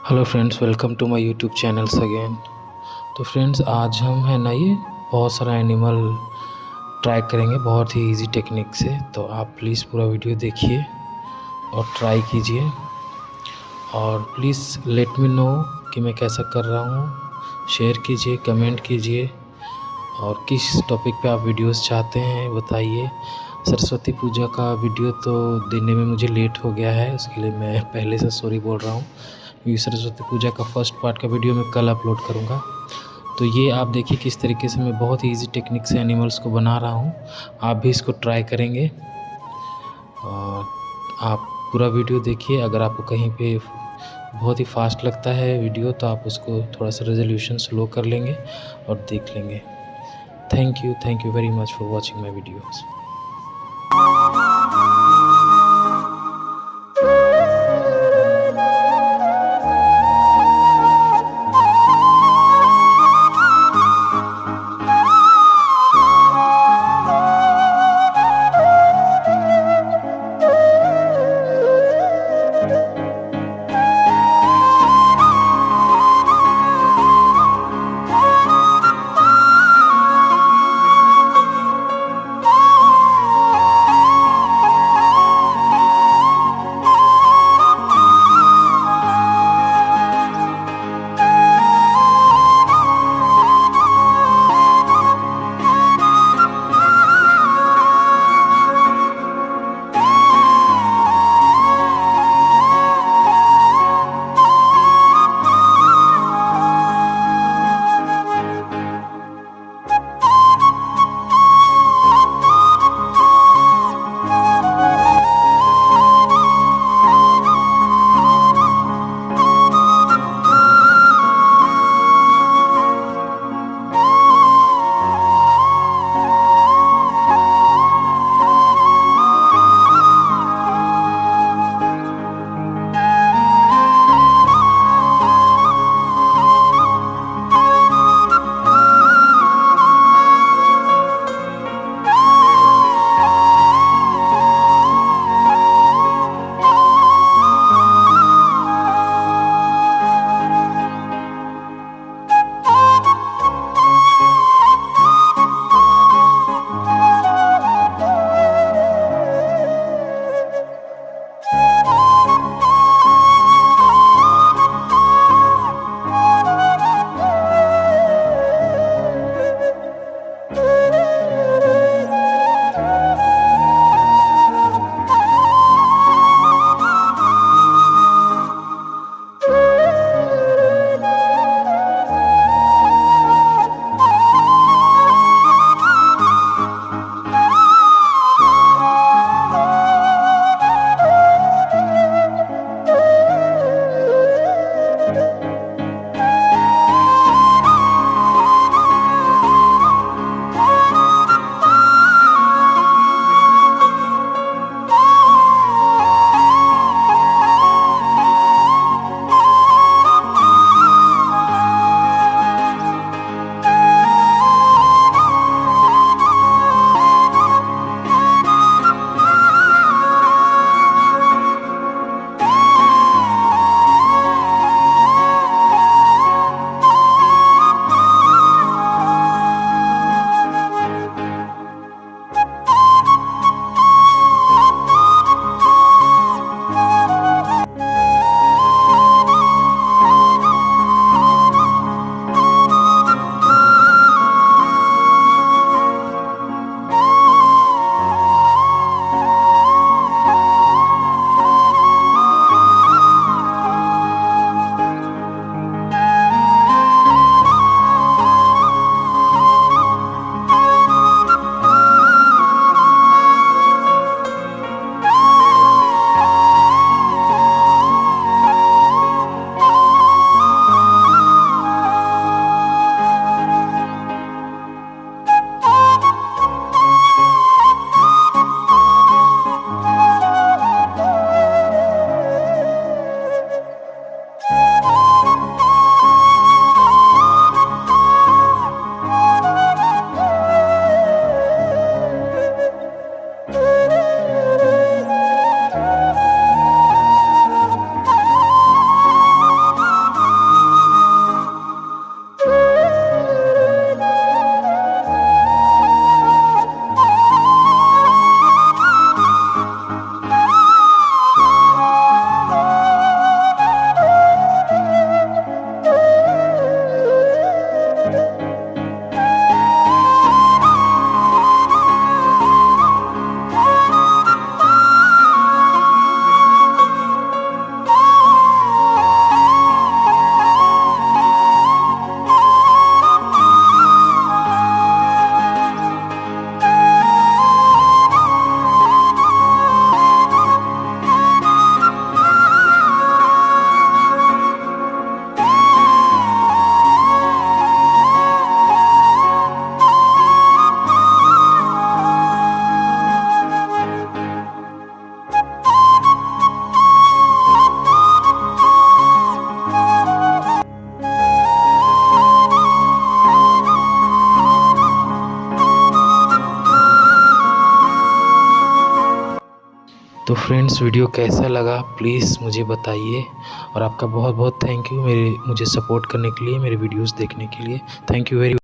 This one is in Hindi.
Hello friends, welcome to my YouTube channels again. तो फ्रेंड्स, आज हम है ना ये बहुत सारा एनिमल ट्राई करेंगे बहुत ही इजी टेक्निक से। तो आप प्लीज़ पूरा वीडियो देखिए और ट्राई कीजिए, और प्लीज़ लेट मी नो कि मैं कैसा कर रहा हूँ। शेयर कीजिए, कमेंट कीजिए, और किस टॉपिक पे आप वीडियोस चाहते हैं बताइए। सरस्वती पूजा का वीडियो तो देने में मुझे लेट हो गया है, उसके लिए मैं पहले से सॉरी बोल रहा हूँ, क्योंकि सरस्वती पूजा का फर्स्ट पार्ट का वीडियो मैं कल अपलोड करूँगा। तो ये आप देखिए किस तरीके से मैं बहुत ही ईजी टेक्निक से एनिमल्स को बना रहा हूँ। आप भी इसको ट्राई करेंगे, और आप पूरा वीडियो देखिए। अगर आपको कहीं पे बहुत ही फास्ट लगता है वीडियो तो आप उसको थोड़ा सा रेजोल्यूशन स्लो कर लेंगे और देख लेंगे। Thank you very much for watching my videos. तो फ्रेंड्स वीडियो कैसा लगा प्लीज़ मुझे बताइए, और आपका बहुत बहुत थैंक यू मुझे सपोर्ट करने के लिए, मेरे वीडियोस देखने के लिए। Thank you very